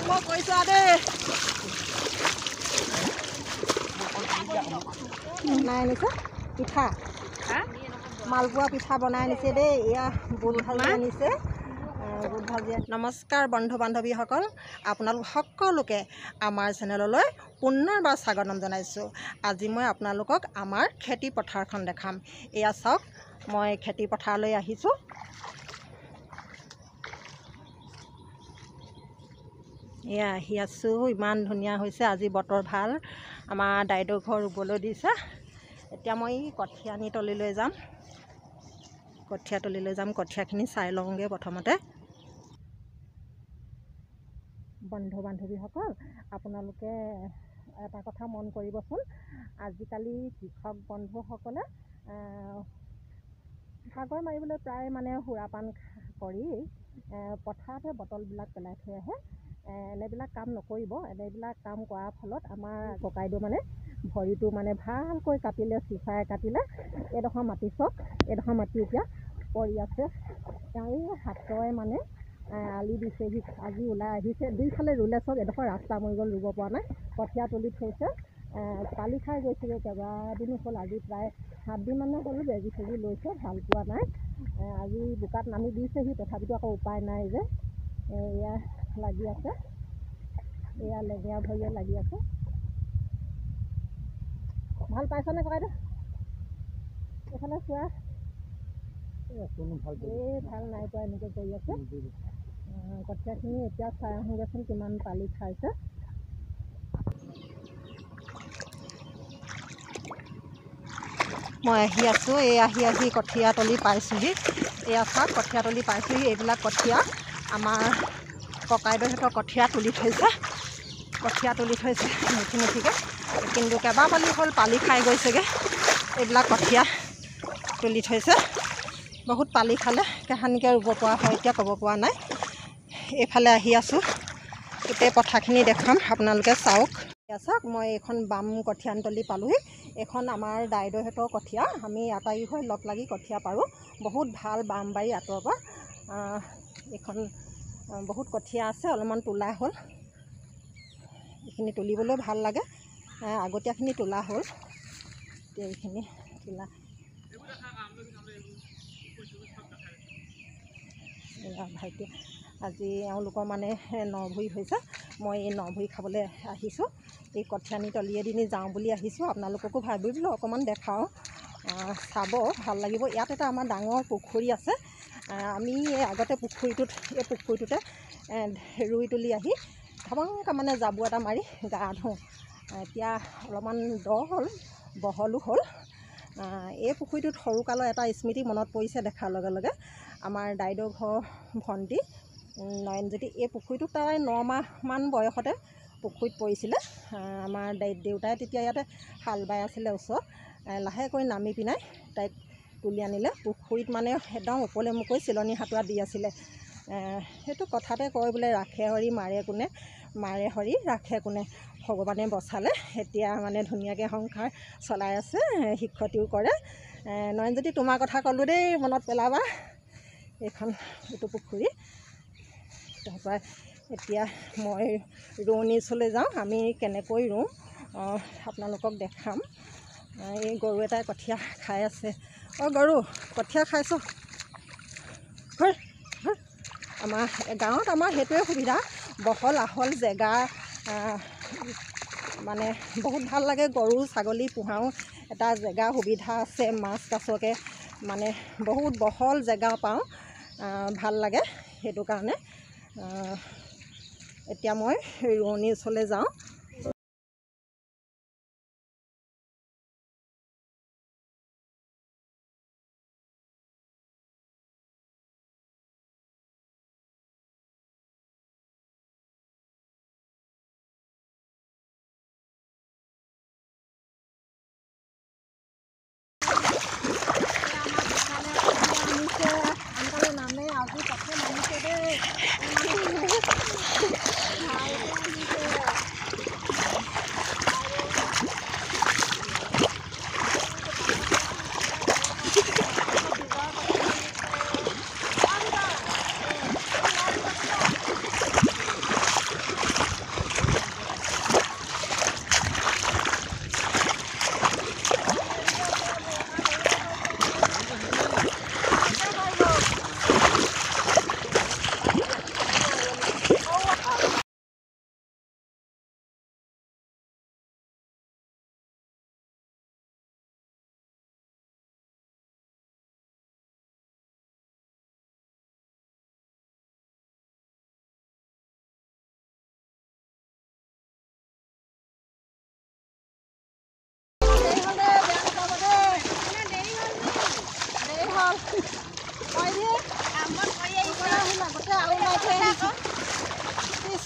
আৰম্ভ কৰিছা দেই। বনাই আনিছে পিঠা, মালপোৱা পিঠা বনাই আনিছে দেই। এয়া বুট ভাজি আনিছে, বুট ভাজি। নমস্কাৰ বন্ধু বান্ধৱীসকল, আপোনালোক সকলোকে আমাৰ চেনেললৈ পুনৰবাৰ স্বাগতম জনাইছোঁ। আজি মই আপোনালোকক আমাৰ খেতি পথাৰখন দেখাম। এয়া চাওক, মই খেতি পথাৰলৈ আহিছোঁ। এয়া আহি আছোঁ, ইমান ধুনীয়া হৈছে। আজি বতৰ ভাল, আমাৰ দাইদেউ ঘৰ ৰুবলৈ দিছে। এতিয়া মই কঠীয়া আনি তলিলৈ যাম, কঠীয়াখিনি চাই লওঁগৈ প্ৰথমতে। বন্ধু বান্ধৱীসকল, আপোনালোকে এটা কথা মন কৰিবচোন, আজিকালি কৃষক বন্ধুসকলে সাগৰ মাৰিবলৈ প্ৰায় সুৰাপান কৰি পথাৰতে বটলবিলাক পেলাই থৈ আহে। এনেবিলাক কাম নকৰিব। এনেবিলাক কাম কৰাৰ ফলত আমাৰ ককাইদেউ ভৰিটো ভালকৈ কাটিলে, চিচাই কাটিলে। এইডোখৰ মাটি চব, এইডোখৰ মাটি এতিয়া পৰি আছে। তেওঁ এই হাতৰে আলি দিছেহি, আজি ওলাই আহিছে। দুইফালে ৰুলে চব, এডোখৰ ৰাস্তা মৰি গ'ল, ৰুব পৰা নাই। কঠীয়া তুলি থৈছে, পালি খাই গৈছিলে কেইবাদিনো হ'ল। আজি প্ৰায় 7 দিন মানে হ'ল বেজি চেজি লৈছে, ভাল পোৱা নাই। আজি বোকাত নামি দিছেহি, তথাপিতো আকৌ উপায় নাই যে। এয়া লাগি আছে, এয়া লেঙেৰা ভৰিয়ে লাগি আছে। ভাল পাইছনে ককাইদেউ? এইফালে চোৱা, ভাল নাই পোৱা, এনেকৈ কৰি আছে। কঠীয়াখিনি এতিয়া চাই আহোঁগৈচোন কিমান পালি খাইছে। মই আহি আছোঁ, এই আহি কঠীয়া তলি পাইছোঁহি। এয়া চাওক, কঠীয়া তলি পাইছোঁহি। এইবিলাক কঠীয়া আমাৰ ককাইদেউহঁতৰ কঠীয়া তুলি থৈছে, মুঠিকৈ। কিন্তু কেইবা পালি হ'ল, পালি খাই গৈছেগৈ। এইবিলাক কঠীয়া তুলি থৈছে, বহুত পালি খালে। কাহানিকৈ ৰুব পৰা হয় এতিয়া ক'ব পৰা নাই। এইফালে আহি আছোঁ, গোটেই পথাৰখিনি দেখাম, আপোনালোকে চাওক। চাওক, মই এইখন বাম কঠীয়াতলি পালোঁহি। এইখন আমাৰ দাইদেউহঁতৰ কঠীয়া। আমি আটাই হৈ লগ লাগি কঠীয়া পাৰোঁ। বহুত ভাল বাম বাৰী আঁতৰৰ পৰা। এইখন বহুত কঠীয়া আছে, অলপমান তোলা হ'ল। এইখিনি তুলিবলৈ ভাল লাগে, আগতীয়াখিনি তোলা হ'ল। এতিয়া এইখিনি তোলা, ভাইটি আজি এওঁলোকৰ নভুই হৈছে। মই এই নভুই খাবলৈ আহিছোঁ। এই কঠীয়ানি তলিয়েদি যাওঁ বুলি আহিছোঁ। আপোনালোককো ভাবিলোঁ অকণমান দেখাওঁ, চাব, ভাল লাগিব। ইয়াত এটা আমাৰ ডাঙৰ পুখুৰী আছে। আমি আগতে এই পুখুৰীটোতে ৰুই তুলি আহি ধমংকা জাবু এটা মাৰি গা ধুওঁ। এতিয়া অলপমান দ হ'ল, বহলো হ'ল। এই পুখুৰীটোত সৰুকালৰ এটা স্মৃতি মনত পৰিছে দেখাৰ লগে লগে। আমাৰ দাইদেউ ঘৰ ভণ্টি নয়নজ্যোতি, এই পুখুৰীটোত তাই 9 মাহমান বয়সতে পুখুৰীত পৰিছিলে। আমাৰ দেউতাই তেতিয়া ইয়াতে হাল বাই আছিলে ওচৰত। লাহেকৈ নামি পিনাই তাইক তুলি আনিলে। পুখুৰীত একদম ওপৰলৈ মুকৈ চিলনী সাঁতোৰা দি আছিলে। সেইটো কথাতে কয় বোলে, ৰাখে হৰি মাৰে কোনে, মাৰে হৰি ৰাখে কোনে, ভগৱানে বচালে। এতিয়া ধুনীয়াকৈ সংসাৰ চলাই আছে, শিক্ষতিও কৰে। নয়নজ্যোতি, তোমাৰ কথা ক'লোঁ দেই, মনত পেলাবা। এইটো পুখুৰী। তাৰপৰা এতিয়া মই ৰোৱনী ওচৰলৈ যাওঁ, আমি কেনেকৈ ৰুওঁ আপোনালোকক দেখাম। এই গৰু এটাই কঠীয়া খাই আছে। গৰু, কঠীয়া খাইছ? আমাৰ গাঁৱত সেইটোৱে সুবিধা, বহল আহল জেগা। বহুত ভাল লাগে। গৰু ছাগলী পোহাও এটা জেগা, সুবিধা আছে। মাছ কাছকে বহুত বহল জেগা পাওঁ, ভাল লাগে। সেইটো কাৰণে এতিয়া মই ৰোৱনীৰ ওচৰলৈ যাওঁ। আনকালে নামে আজি প্ৰথম আনিছে দেই।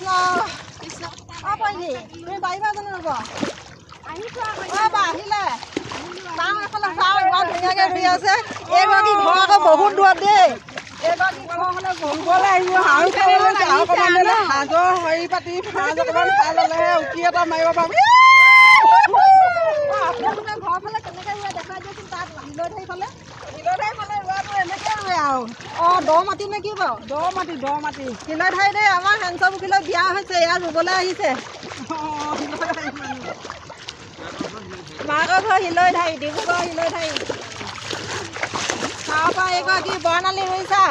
কৃষ্ণ পাৰি তুমি পাৰিবা জানো ৰ'ব আহিলে চাওঁ এফালে চাওঁ ইমান ধুনীয়াকৈ ৰুই আছে এইগৰাকী ঘৰ আকৌ বহুত দূৰত দেই এইগৰাকী ঘৰ হ'লে ঘূৰিবলৈ আহিব আৰু সাজৰ হেৰি পাতি সাজ অকণমান খাই ল'লেহে উকি এটা মাৰিব পাৰি আপোনালোকে ঘৰ ফালে কেনেকৈ ৰুৱে দেখাই দিয়কচোন তাত হিলৈ ঠাই ফালে ৰোৱাটো এনেকৈ ৰুৱে আৰু অঁ দ মাটি নে কি বাৰু দ মাটি হিলৈ ঠাই দেই আমাৰ হেঞ্চৰ পুখুৰীলৈ বিয়া হৈছে ইয়াত ৰুবলৈ আহিছে মাকৰ ঘৰ হিলৈ ঠাই ডিব্ৰুগড় হিলৈ ঠাই তাৰপৰা এইগৰাকী বৰ্ণালী ৰুইছা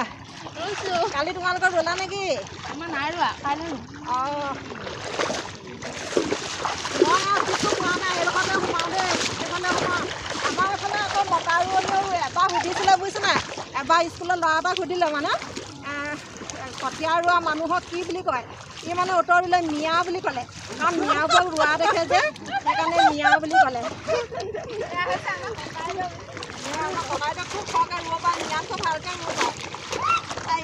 কালি তোমালোকৰ ৰুলা নেকি আমাৰ নাই ৰোৱা কাইলৈ অঁ মই কিছু পোৱা নাই এইডোখৰতে সোমাওঁ দেই এইফালে সোমাওঁ আমাৰ এইফালে আকৌ মতা ৰোৱনীও ৰুৱে এবাৰ সুধিছিলে বুজিছেনে এবাৰ স্কুলৰ ল'ৰা এটাক সুধিলে মানে কঠীয়া ৰোৱা মানুহক কি বুলি কয় ই মানে উত্তৰ দিলে মিয়া বুলি ক'লে কাৰণ মিয়াবোৰক ৰোৱা দেখে যে সেইকাৰণে মিয়া বুলি ক'লে ককাইদেউ খুব সৰহকৈ ৰুব পাৰে মিয়াতকৈ ভালকৈ ৰুব পাৰে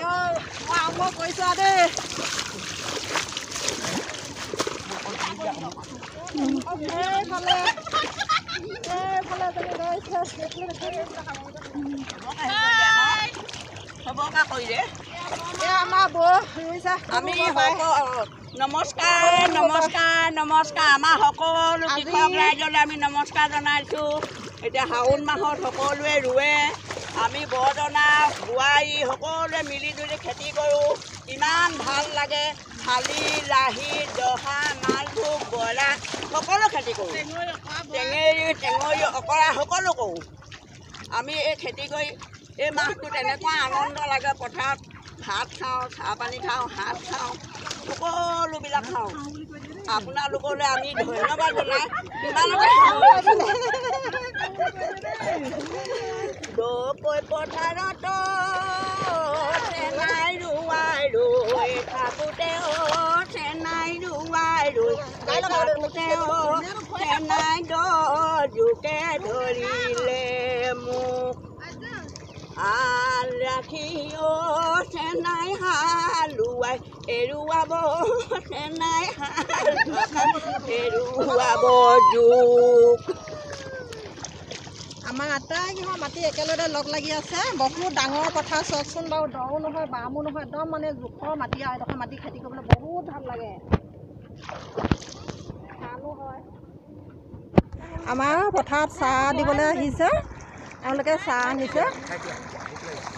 মই আৰম্ভ কৰিছোঁ আৰু দেই আমি নমস্কাৰ আমাৰ সকলো কৃষক ৰাইজলৈ আমি নমস্কাৰ জনাইছোঁ এতিয়া শাওণ মাহত সকলোৱে ৰুৱে আমি বৰদনা বোৱাৰী সকলোৱে মিলি জুলি খেতি কৰোঁ ইমান ভাল লাগে শালি লাহি জহা মালভোগ ব্ৰইলাৰ সকলো খেতি কৰোঁ টেঙৰি অকৰা সকলো কৰোঁ আমি এই খেতি কৰি এই মাহটো তেনেকুৱা আনন্দ লাগে পথাৰত ভাত খাওঁ চাহ পানী খাওঁ শাক খাওঁ সকলোবিলাক খাওঁ আপোনালোকলৈ আমি ধন্যবাদ জনাই ইমানতে দকৈ পথাৰত চেনাই ৰুৱাই ৰৈ থাকোঁতে চেনাই ৰুৱাই ৰৈ থাকোঁতে চেনাই জোকে ধৰিলে মোক ৰাখি চেনাই হালোৱাই এৰুৱাব চেনাই এৰুৱাব জোক আমাৰ আটাইকেইঘৰ মাটি একেলগে লগ লাগি আছে বহুত ডাঙৰ পথাৰ চাওকচোন বাৰু দও নহয় বামো নহয় একদম মানে জোখৰ মাটি আৰু এডোখৰ মাটি খেতি কৰিবলৈ বহুত ভাল লাগে ভালো হয় আমাৰ পথাৰত চাহ দিবলৈ আহিছে এওঁলোকে চাহ আনিছে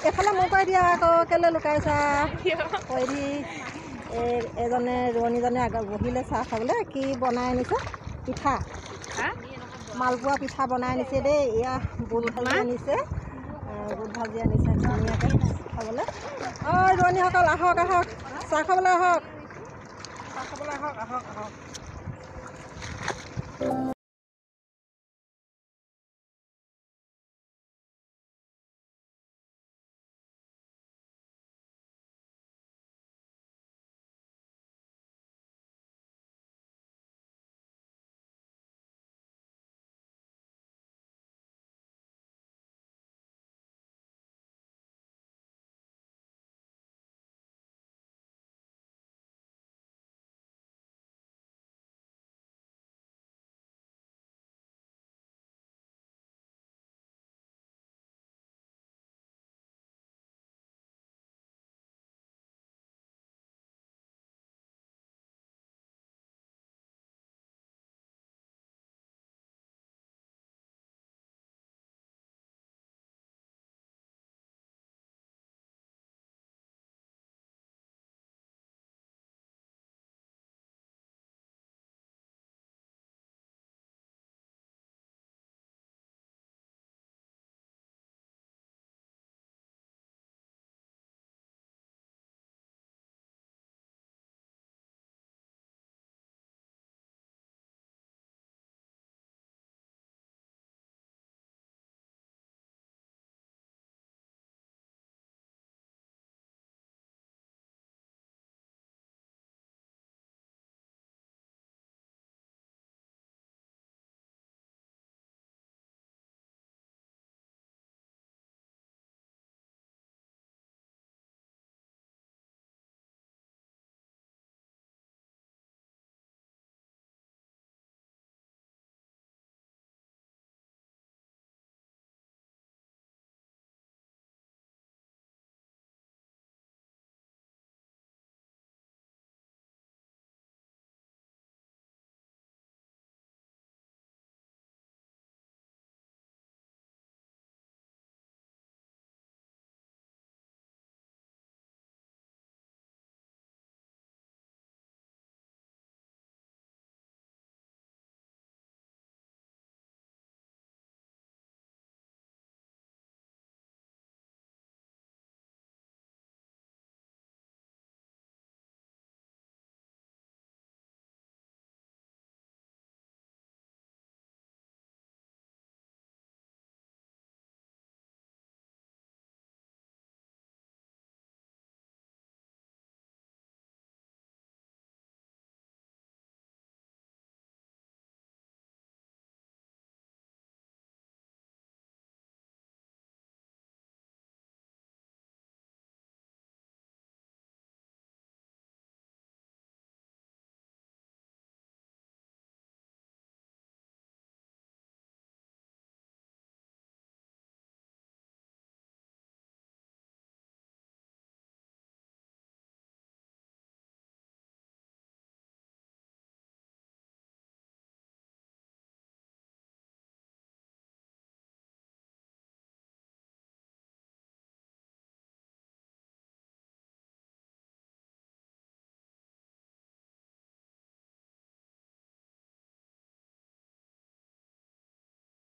এইফালে মোক কৈ দিয়া আকৌ কেলৈ লুকাইছা কৈ দি এজনে ৰোৱনীজনে আগত বহিলে চাহ খাবলৈ কি বনাই আনিছে পিঠা মালপোৱা পিঠা বনাই আনিছে দেই এয়া বুট ভাজি আনিছে ধুনীয়াকৈ খাবলৈ অঁ ৰোৱনীসকল আহক আহক চাহ খাবলৈ আহক